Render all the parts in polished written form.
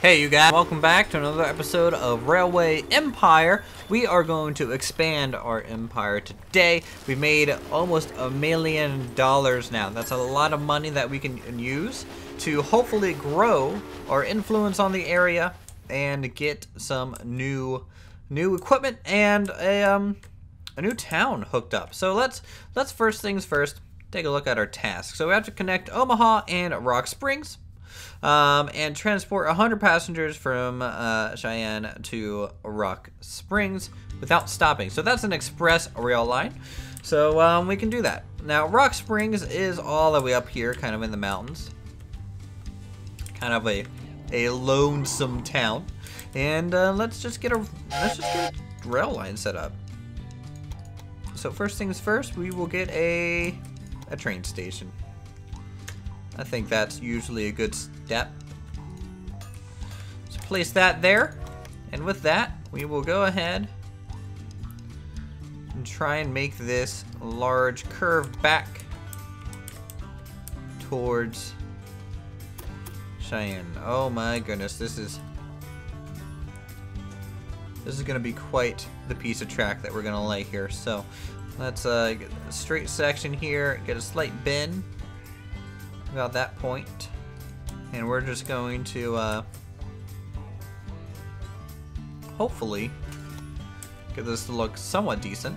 Hey you guys, welcome back to another episode of Railway Empire. We are going to expand our empire today. We've made almost $1 million now. That's a lot of money that we can use to hopefully grow our influence on the area and get some new equipment and a new town hooked up. So let's first things first, take a look at our tasks. So we have to connect Omaha and Rock Springs. And transport 100 passengers from Cheyenne to Rock Springs without stopping. So that's an express rail line. So we can do that. Now Rock Springs is all the way up here, kind of in the mountains. Kind of a lonesome town. And let's just get a rail line set up. So first things first, we will get a train station. I think that's usually a good step. So place that there. And with that, we will go ahead and try and make this large curve back towards Cheyenne. Oh my goodness, this is going to be quite the piece of track that we're going to lay here. So let's get a straight section here, get a slight bend about that point, and we're just going to hopefully get this to look somewhat decent.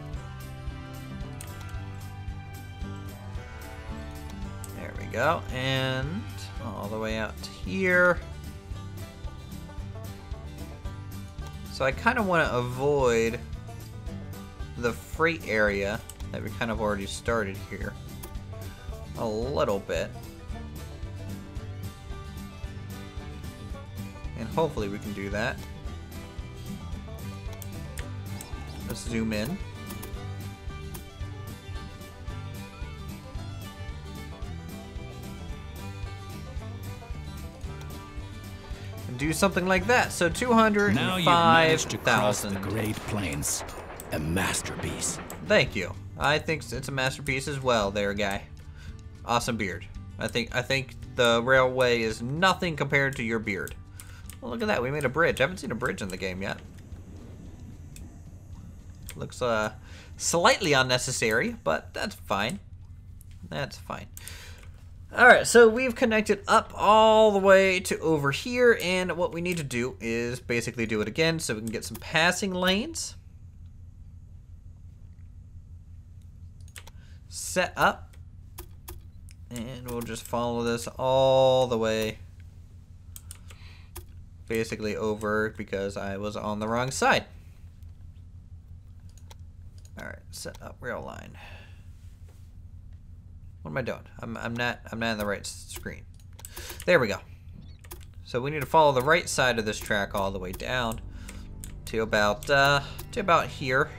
There we go, and all the way out to here. So I kind of want to avoid the freight area that we kind of already started here a little bit. And hopefully we can do that. Let's zoom in. And do something like that. So 205,000. Now you've managed to cross the Great Plains. A masterpiece. Thank you. I think it's a masterpiece as well there, guy. Awesome beard. I think the railway is nothing compared to your beard. Well, look at that. We made a bridge. I haven't seen a bridge in the game yet. Looks slightly unnecessary, but that's fine. That's fine. Alright, so we've connected up all the way to over here, and what we need to do is basically do it again so we can get some passing lanes set up. And we'll just follow this all the way basically over because I was on the wrong side. Alright, set up rail line. What am I doing? I'm not in the right screen. There we go. So we need to follow the right side of this track all the way down to about here.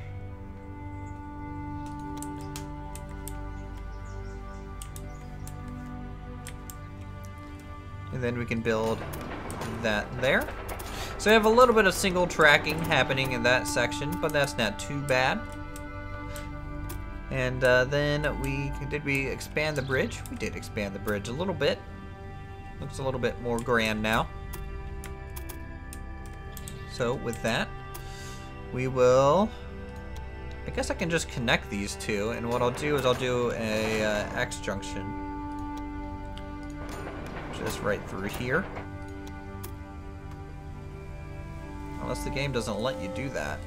And then we can build that there. So we have a little bit of single tracking happening in that section, but that's not too bad. And then did we expand the bridge? We did expand the bridge a little bit. Looks a little bit more grand now. So with that, we will, I guess I can just connect these two, and what I'll do is I'll do a X junction just right through here. Unless the game doesn't let you do that.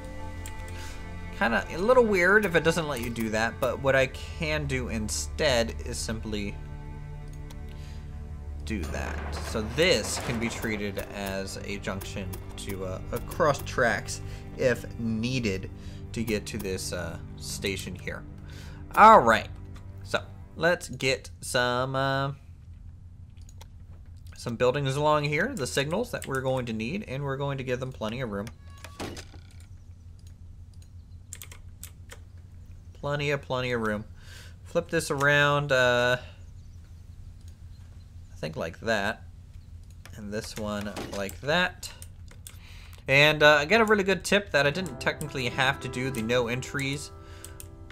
Kind of a little weird if it doesn't let you do that, but what I can do instead is simply do that. So this can be treated as a junction to across tracks if needed to get to this station here. All right, so let's get some buildings along here, the signals that we're going to need, and we're going to give them plenty of room. Plenty of room. Flip this around, I think like that, and this one like that. And I got a really good tip that I didn't technically have to do the no entries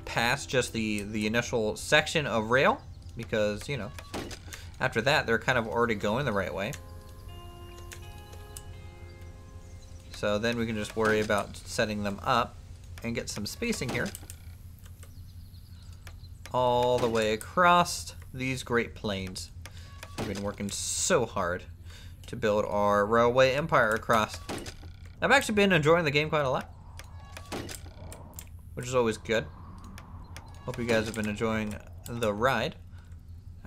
past just the initial section of rail, because, you know, after that they're kind of already going the right way. So then we can just worry about setting them up and get some spacing here. All the way across these Great Plains. We've been working so hard to build our railway empire across. I've actually been enjoying the game quite a lot, which is always good. Hope you guys have been enjoying the ride.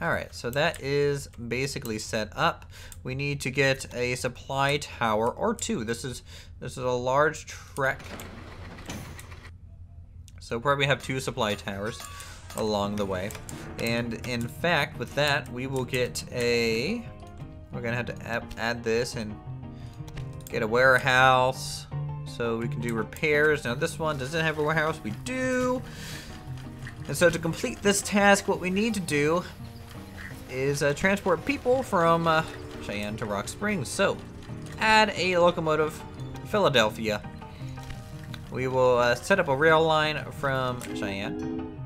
Alright, so that is basically set up. We need to get a supply tower or two. This is a large trek. So probably have 2 supply towers along the way. And in fact, with that, we will get a... We're gonna have to add this and get a warehouse so we can do repairs. Now this one doesn't have a warehouse. We do. And so to complete this task, what we need to do is transport people from Cheyenne to Rock Springs. So, add a locomotive, Philadelphia. We will set up a rail line from Cheyenne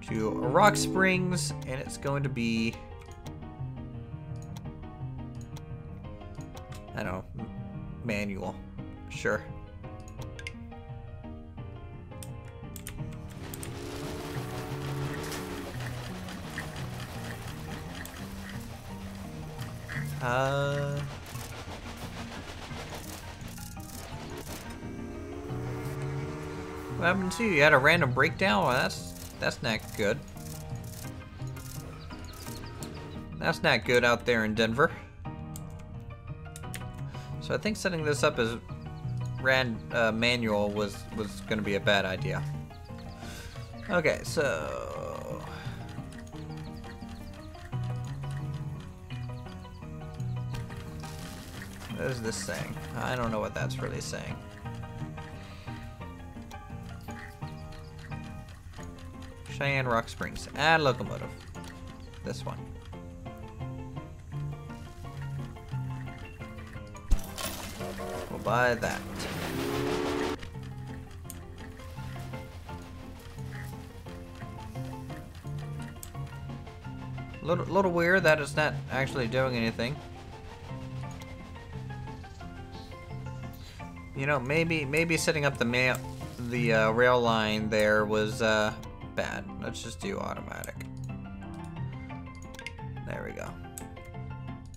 to Rock Springs, and it's going to be, I don't know, manual. Sure. What happened to you? You had a random breakdown? Well, that's not good. That's not good out there in Denver. So I think setting this up as manual was going to be a bad idea. Okay, so what is this saying? I don't know what that's really saying. Cheyenne Rock Springs. Add locomotive. This one. We'll buy that. Little weird that it's not actually doing anything. You know, maybe setting up the rail line there was bad. Let's just do automatic. There we go.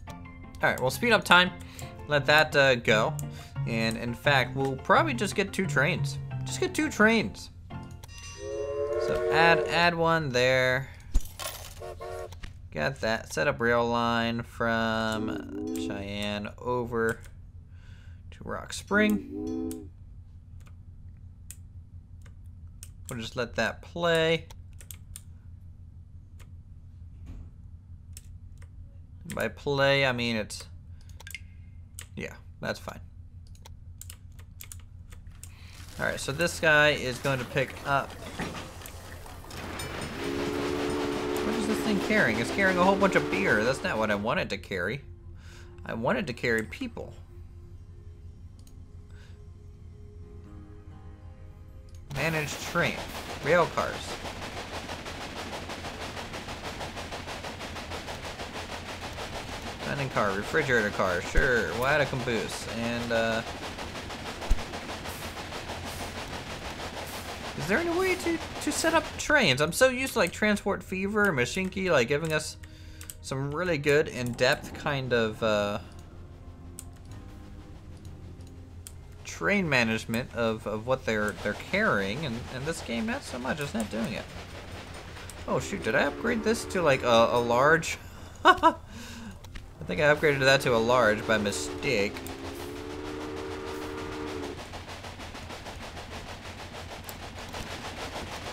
All right, we'll speed up time. Let that go. And in fact, we'll probably just get 2 trains. Just get 2 trains. So add one there. Got that. Set up rail line from Cheyenne over to Rock Spring. We'll just let that play. By play, I mean it's... Yeah, that's fine. Alright, so this guy is going to pick up... What is this thing carrying? It's carrying a whole bunch of beer. That's not what I wanted to carry. I wanted to carry people. Manage train. Rail cars. Dining car. Refrigerator car. Sure. We'll add a caboose. And, is there any way to set up trains? I'm so used to, like, Transport Fever and Machinki, like, giving us some really good in-depth kind of, train management of what they're carrying, and this game not so much. It's not doing it. Oh shoot, did I upgrade this to like a large? I think I upgraded that to a large by mistake.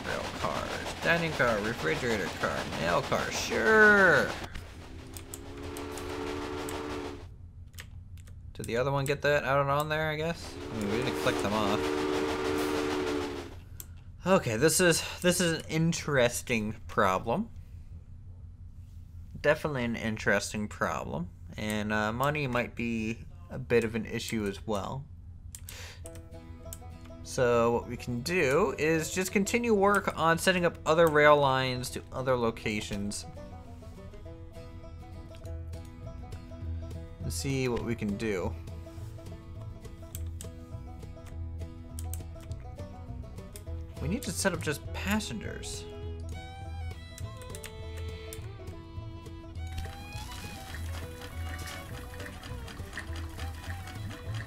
Rail cars, dining car, refrigerator car, mail car, sure. Did the other one get that out and on there, I guess? I mean, we didn't click them off. Okay, this is an interesting problem. Definitely an interesting problem. And money might be a bit of an issue as well. So what we can do is just continue work on setting up other rail lines to other locations. And see what we can do. We need to set up just passengers.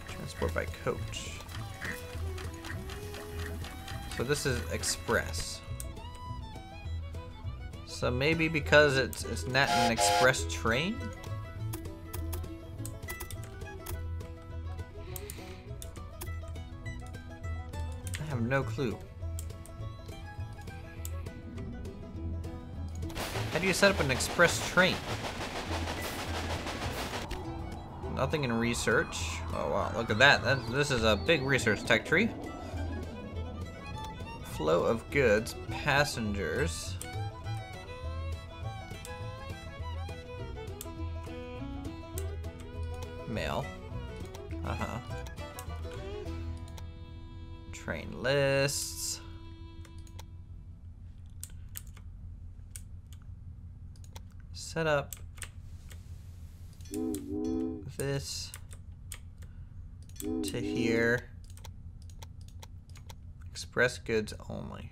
Transport by coach. So this is express. So maybe because it's not an express train? I have no clue. How do you set up an express train? Nothing in research. Oh wow, look at that. This is a big research tech tree. Flow of goods, passengers. Mail. Uh-huh. Train lists. Set up this to here. Express goods only.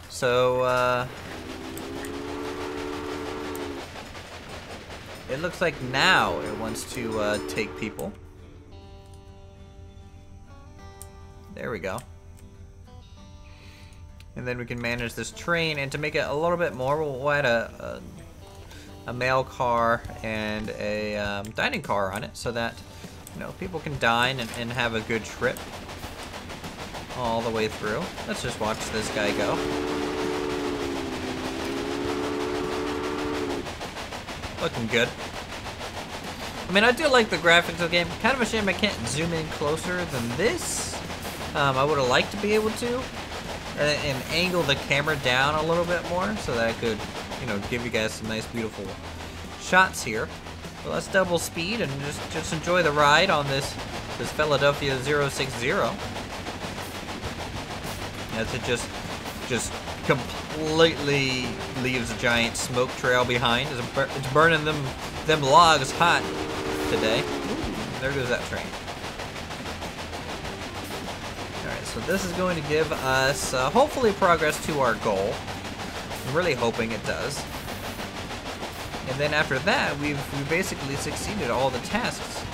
So, it looks like now it wants to take people. There we go. And then we can manage this train, and to make it a little bit more, we'll add a mail car and a dining car on it, so that people can dine and have a good trip all the way through. Let's just watch this guy go. Looking good. I mean, I do like the graphics of the game. Kind of a shame I can't zoom in closer than this. I would have liked to be able to. And angle the camera down a little bit more so that I could, give you guys some nice, beautiful shots here. But let's double speed and just enjoy the ride on this Philadelphia 060. As it just completely leaves a giant smoke trail behind. It's burning them logs hot today. Ooh, there goes that train. So this is going to give us, hopefully, progress to our goal. I'm really hoping it does. And then after that, we've basically succeeded all the tasks.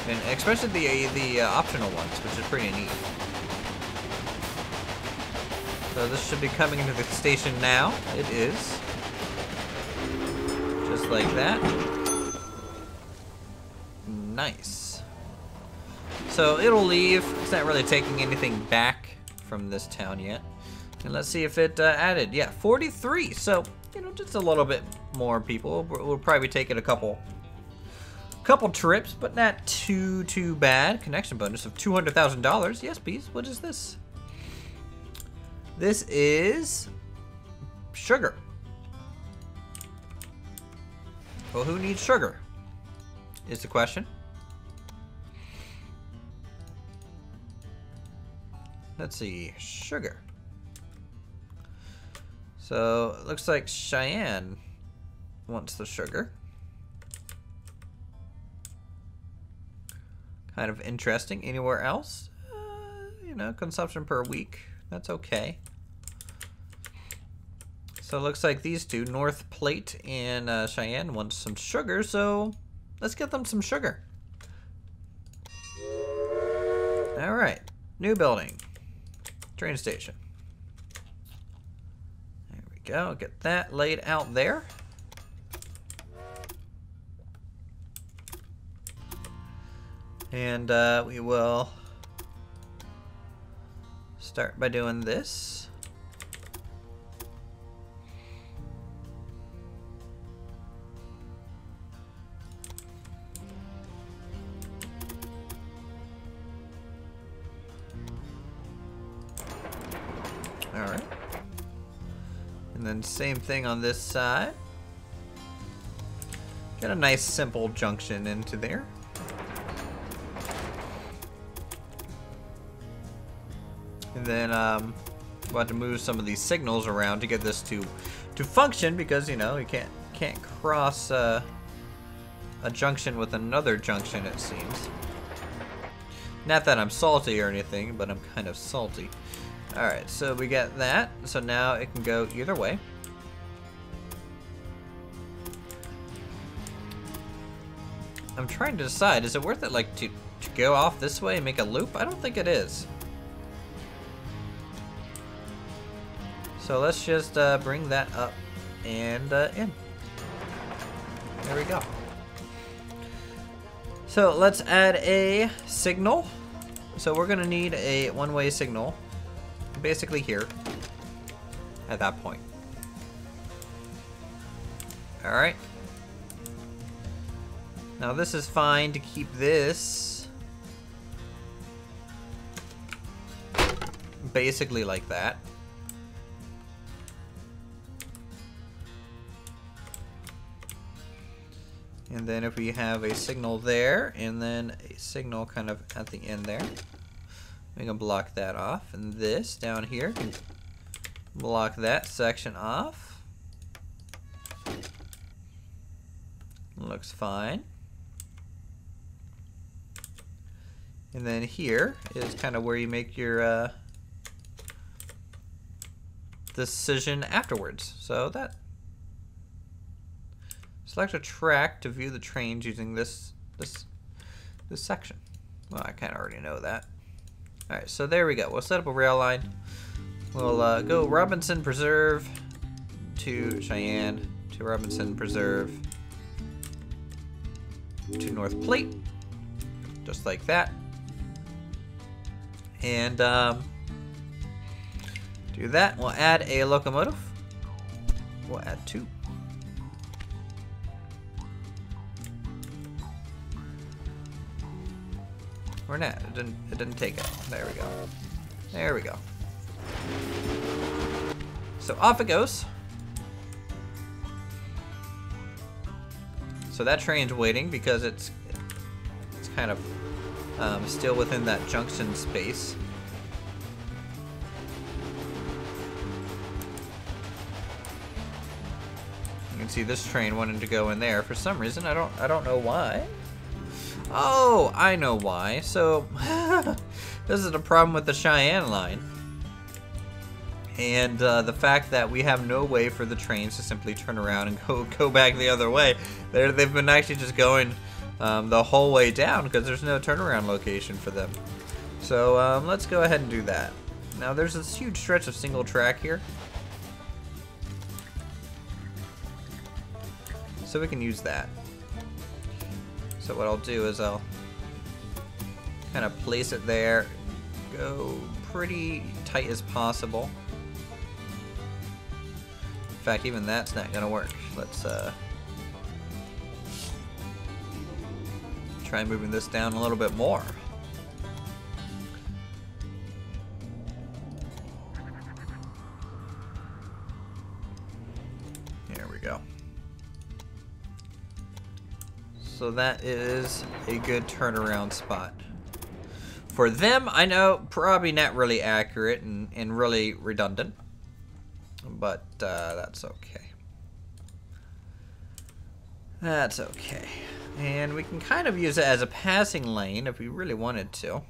And especially the optional ones, which is pretty neat. So this should be coming into the station now. It is. Just like that. Nice. So it'll leave. It's not really taking anything back from this town yet. And let's see if it added. Yeah, 43. So, just a little bit more people. We'll probably take it a couple trips, but not too bad. Connection bonus of $200,000. Yes, please. What is this? This is sugar. Well, who needs sugar? Is the question. Let's see, sugar. So it looks like Cheyenne wants the sugar. Kind of interesting. Anywhere else? Consumption per week. That's okay. So it looks like these two, North Plate and Cheyenne, want some sugar. So let's get them some sugar. All right, new building. Train station. There we go. Get that laid out there. And we will start by doing this. Alright. And then same thing on this side. Got a nice simple junction into there. And then We'll have to move some of these signals around to get this to function, because you know you can't cross a junction with another junction, it seems. Not that I'm salty or anything, but I'm kind of salty. Alright, so we got that. So now it can go either way. I'm trying to decide, is it worth it like to go off this way and make a loop? I don't think it is. So let's just bring that up and in. There we go. So let's add a signal. So we're gonna need a one-way signal, basically here, at that point. All right. Now this is fine to keep this basically like that. And then if we have a signal there, and then a signal kind of at the end there, we can block that off. And this down here can block that section off. Looks fine. And then here is kind of where you make your decision afterwards. So that. Select a track to view the trains using this section. Well, I kind of already know that. All right, so there we go. We'll set up a rail line. We'll go Robinson Preserve to Cheyenne, to Robinson Preserve to North Plate, just like that. And do that. We'll add a locomotive. We'll add 2. Or not, it didn't take it. There we go. There we go. So off it goes. So that train's waiting because it's kind of still within that junction space. You can see this train wanted to go in there for some reason. I don't know why. Oh, I know why. So, this is a problem with the Cheyenne line. And the fact that we have no way for the trains to simply turn around and go back the other way. They've been actually just going the whole way down because there's no turnaround location for them. So, let's go ahead and do that. Now, there's this huge stretch of single track here. So we can use that. So what I'll do is I'll kind of place it there, go pretty tight as possible. In fact, even that's not gonna work. Let's try moving this down a little bit more. There we go. So that is a good turnaround spot. For them, I know, probably not really accurate and really redundant, but that's okay. That's okay. And we can kind of use it as a passing lane if we really wanted to.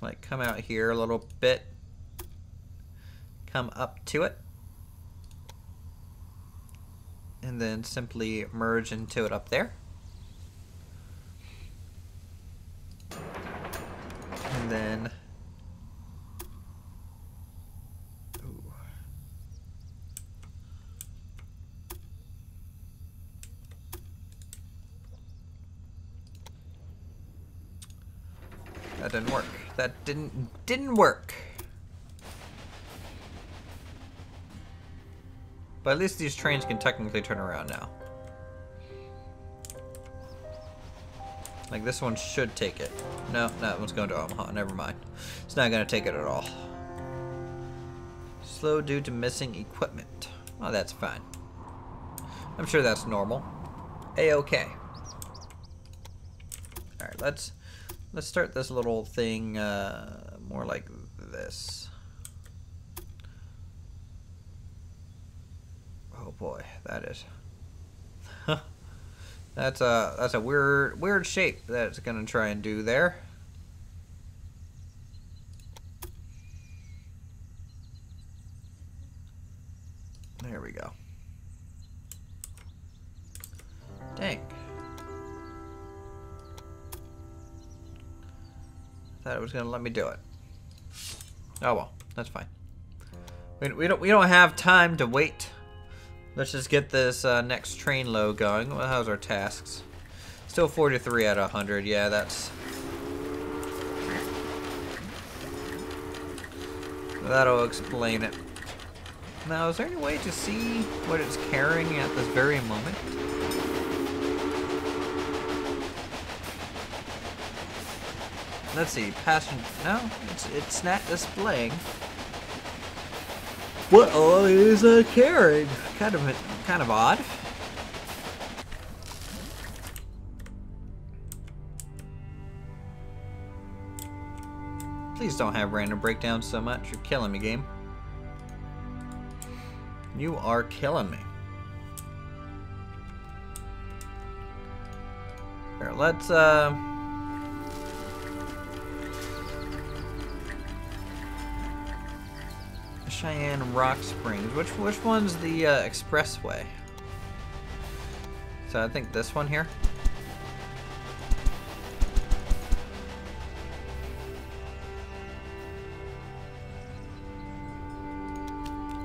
Like come out here a little bit, come up to it, and then simply merge into it up there. And then that didn't work. That didn't work. But at least these trains can technically turn around now. Like this one should take it. No, that one's going to Omaha. Never mind. It's not going to take it at all. Slow due to missing equipment. Oh, that's fine. I'm sure that's normal. A-okay. All right, let's start this little thing more like this. boy, that is. That's a weird shape that it's gonna try and do there. There we go. Dang. Thought it was gonna let me do it. Oh well, that's fine. We don't have time to wait. Let's just get this next train load going. Well, how's our tasks? Still 43 out of 100. Yeah, that's... That'll explain it. Now, is there any way to see what it's carrying at this very moment? Let's see, passenger... No, it's not displaying. What all is carrying? Kind of odd. Please don't have random breakdowns so much. You're killing me, game. You are killing me. Here, let's Cheyenne Rock Springs. Which one's the expressway? So I think this one here.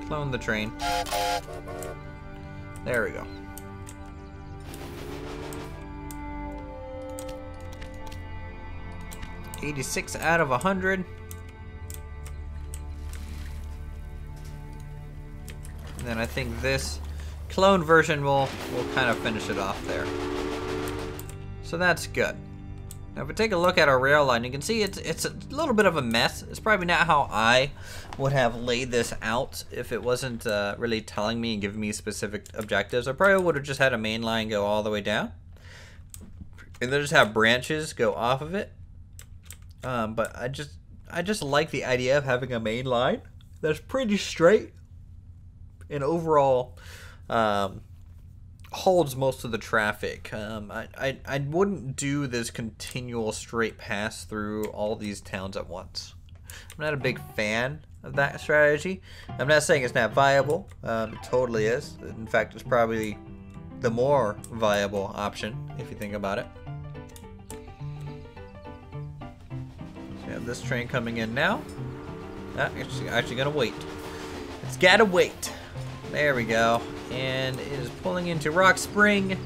Clone the train. There we go. $86 out of 100. And then I think this clone version will kind of finish it off there. So that's good. Now if we take a look at our rail line, you can see it's a little bit of a mess. It's probably not how I would have laid this out if it wasn't really telling me and giving me specific objectives. I probably would have just had a main line go all the way down. And then just have branches go off of it. But I just like the idea of having a main line that's pretty straight. And overall holds most of the traffic. I wouldn't do this continual straight pass through all these towns at once. I'm not a big fan of that strategy. I'm not saying it's not viable. It totally is. In fact, it's probably the more viable option if you think about it. So we have this train coming in now. It's actually gonna wait. It's gotta wait. There we go. And it is pulling into Rock Spring.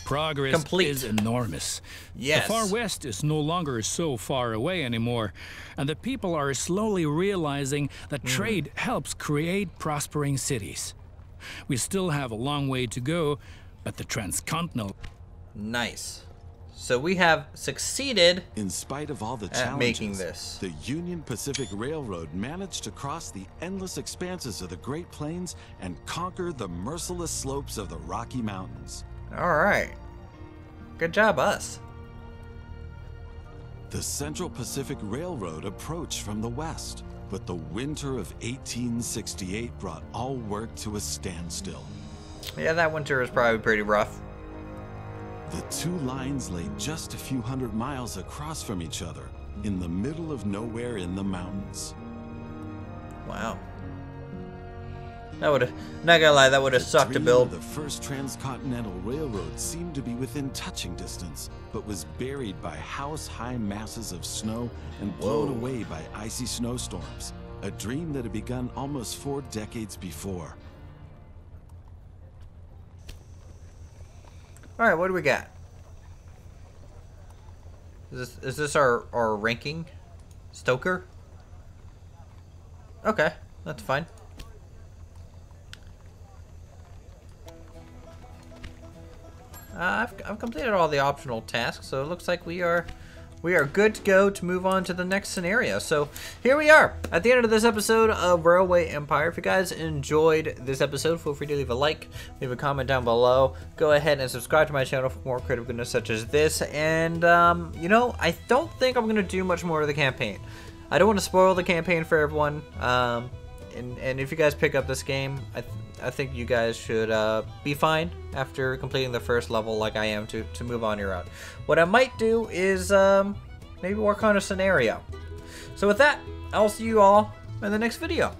Progress is enormous. Yes. The far west is no longer so far away anymore, and the people are slowly realizing that trade helps create prospering cities. We still have a long way to go, but the transcontinental... Nice. So we have succeeded in spite of all the at making this. The Union Pacific Railroad managed to cross the endless expanses of the Great Plains and conquer the merciless slopes of the Rocky Mountains. All right. Good job, us. The Central Pacific Railroad approached from the west, but the winter of 1868 brought all work to a standstill. Yeah, that winter was probably pretty rough. The two lines lay just a few hundred miles across from each other, in the middle of nowhere in the mountains. Wow. That would have, not gonna lie, that would have sucked to build. The first transcontinental railroad seemed to be within touching distance, but was buried by house-high masses of snow and blown away by icy snowstorms. A dream that had begun almost 4 decades before. All right, what do we got? Is this our ranking? Stoker? Okay, that's fine. I've completed all the optional tasks, so it looks like we are good to go to move on to the next scenario. So here we are at the end of this episode of Railway Empire. If you guys enjoyed this episode, feel free to leave a like, leave a comment down below. Go ahead and subscribe to my channel for more creative goodness such as this. And you know, I don't think I'm gonna do much more of the campaign. I don't want to spoil the campaign for everyone. And if you guys pick up this game, I think you guys should be fine after completing the first level like I am to move on your own. What I might do is maybe work on a scenario. So with that, I'll see you all in the next video.